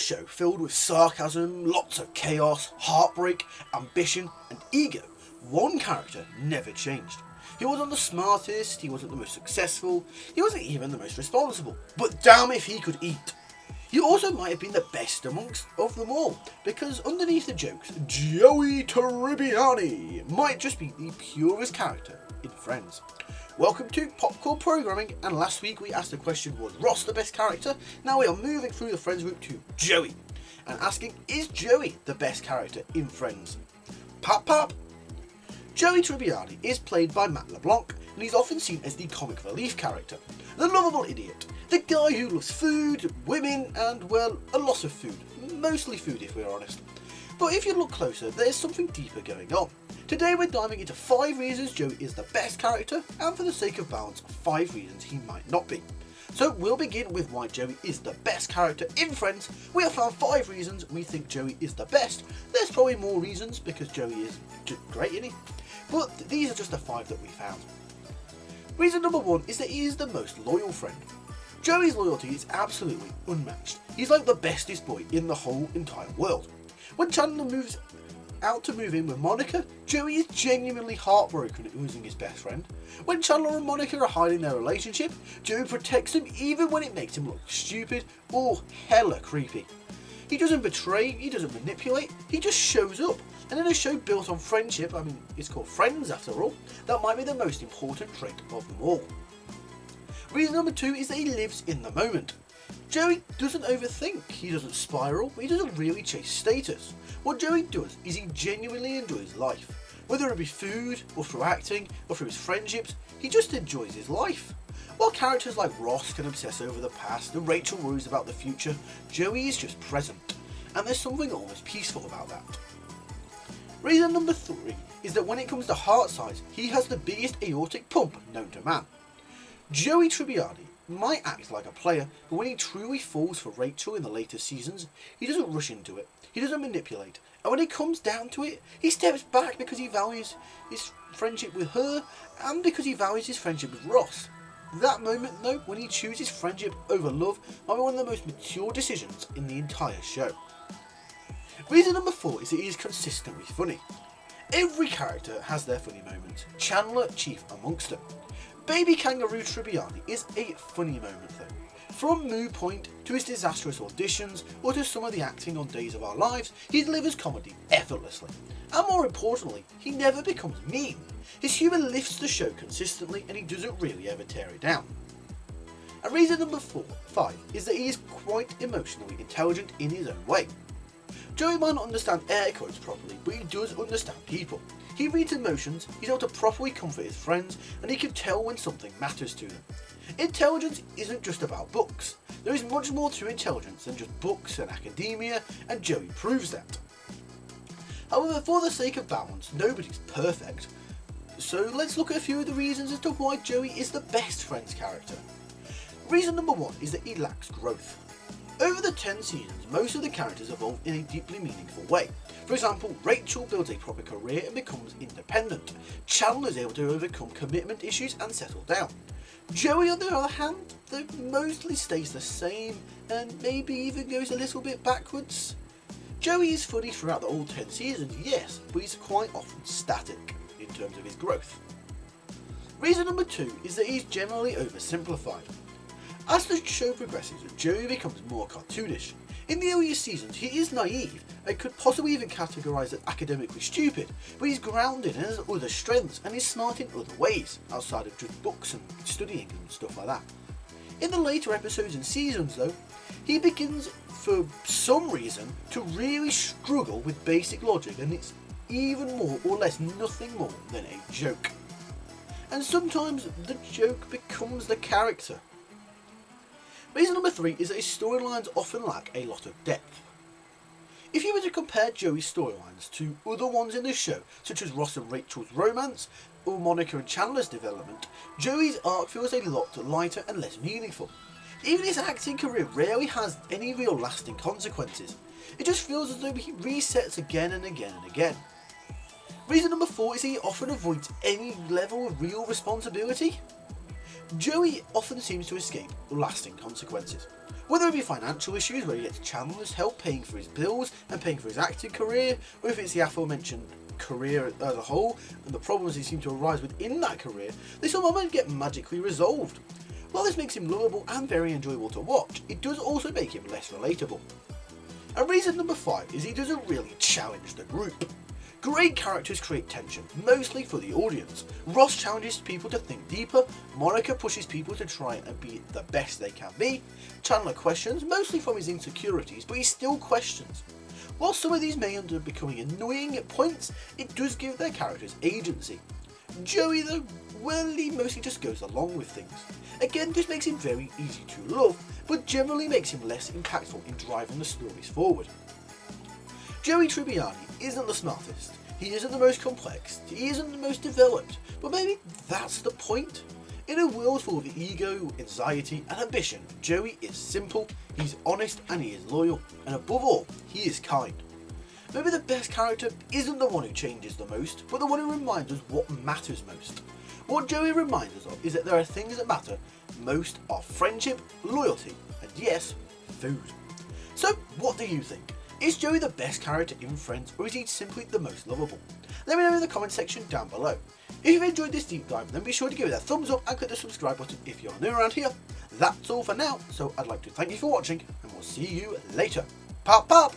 show filled with sarcasm, lots of chaos, heartbreak, ambition and ego, one character never changed. He wasn't the smartest, he wasn't the most successful, he wasn't even the most responsible, but damn if he could eat. He also might have been the best amongst of them all, because underneath the jokes, Joey Tribbiani might just be the purest character in Friends. Welcome to Popcorn Programming, and last week we asked the question, was Ross the best character? Now we are moving through the Friends group to Joey, and asking, is Joey the best character in Friends? Pop pop! Joey Tribbiani is played by Matt LeBlanc, and he's often seen as the comic relief character, the lovable idiot, the guy who loves food, women, and, well, a lot of food. Mostly food if we're honest. But if you look closer, there's something deeper going on. Today we're diving into 5 reasons Joey is the best character, and for the sake of balance, 5 reasons he might not be. So we'll begin with why Joey is the best character in Friends. We have found 5 reasons we think Joey is the best. There's probably more reasons because Joey is just great, isn't he? But these are just the 5 that we found. Reason number 1 is that he is the most loyal friend. Joey's loyalty is absolutely unmatched. He's like the bestest boy in the whole entire world. When Chandler moves out to move in with Monica, Joey is genuinely heartbroken at losing his best friend. When Chandler and Monica are hiding their relationship, Joey protects them even when it makes him look stupid or hella creepy. He doesn't betray, he doesn't manipulate, he just shows up. And in a show built on friendship, it's called Friends after all, that might be the most important trait of them all. Reason number 2 is that he lives in the moment. Joey doesn't overthink, he doesn't spiral, he doesn't really chase status. What Joey does is he genuinely enjoys life. Whether it be food, or through acting, or through his friendships, he just enjoys his life. While characters like Ross can obsess over the past and Rachel worries about the future, Joey is just present. And there's something almost peaceful about that. Reason number 3 is that when it comes to heart size, he has the biggest aortic pump known to man. Joey Tribbiani might act like a player, but when he truly falls for Rachel in the later seasons, he doesn't rush into it, he doesn't manipulate, and when it comes down to it, he steps back because he values his friendship with her, and because he values his friendship with Ross. That moment though, when he chooses friendship over love, might be one of the most mature decisions in the entire show. Reason number 4 is that he is consistently funny. Every character has their funny moments, Chandler chief amongst them. Baby Kangaroo Tribbiani is a funny moment though. From Moo Point to his disastrous auditions or to some of the acting on Days of Our Lives, he delivers comedy effortlessly. And more importantly, he never becomes mean. His humour lifts the show consistently and he doesn't really ever tear it down. And reason number 5 is that he is quite emotionally intelligent in his own way. Joey might not understand air codes properly, but he does understand people. He reads emotions, he's able to properly comfort his friends, and he can tell when something matters to them. Intelligence isn't just about books. There is much more to intelligence than just books and academia, and Joey proves that. However, for the sake of balance, nobody's perfect. So let's look at a few of the reasons as to why Joey is the best Friends character. Reason number 1 is that he lacks growth. Over the 10 seasons, most of the characters evolve in a deeply meaningful way. For example, Rachel builds a proper career and becomes independent. Chandler is able to overcome commitment issues and settle down. Joey, on the other hand, though, mostly stays the same and maybe even goes a little bit backwards. Joey is funny throughout the whole 10 seasons, yes, but he's quite often static in terms of his growth. Reason number 2 is that he's generally oversimplified. As the show progresses, Joey becomes more cartoonish. In the earlier seasons, he is naive and could possibly even categorised as academically stupid, but he's grounded and has other strengths and is smart in other ways, outside of just books and studying and stuff like that. In the later episodes and seasons though, he begins, for some reason, to really struggle with basic logic, and it's even more or less nothing more than a joke. And sometimes the joke becomes the character. Reason number 3 is that his storylines often lack a lot of depth. If you were to compare Joey's storylines to other ones in the show, such as Ross and Rachel's romance, or Monica and Chandler's development, Joey's arc feels a lot lighter and less meaningful. Even his acting career rarely has any real lasting consequences. It just feels as though he resets again and again and again. Reason number 4 is that he often avoids any level of real responsibility. Joey often seems to escape lasting consequences. Whether it be financial issues where he gets channelers help paying for his bills and paying for his acting career, or if it's the aforementioned career as a whole and the problems that seem to arise within that career, they somehow get magically resolved. While this makes him lovable and very enjoyable to watch, it does also make him less relatable. And reason number 5 is he doesn't really challenge the group. Great characters create tension, mostly for the audience. Ross challenges people to think deeper, Monica pushes people to try and be the best they can be, Chandler questions, mostly from his insecurities, but he still questions. While some of these may end up becoming annoying at points, it does give their characters agency. Joey though, well, he mostly just goes along with things. Again, this makes him very easy to love, but generally makes him less impactful in driving the stories forward. Joey Tribbiani isn't the smartest, he isn't the most complex, he isn't the most developed, but maybe that's the point. In a world full of ego, anxiety and ambition, Joey is simple, he's honest and he is loyal, and above all, he is kind. Maybe the best character isn't the one who changes the most, but the one who reminds us what matters most. What Joey reminds us of is that there are things that matter most are friendship, loyalty, and yes, food. So what do you think? Is Joey the best character in Friends, or is he simply the most lovable? Let me know in the comment section down below. If you've enjoyed this deep dive, then be sure to give it a thumbs up and click the subscribe button if you're new around here. That's all for now, so I'd like to thank you for watching, and we'll see you later. Pop pop!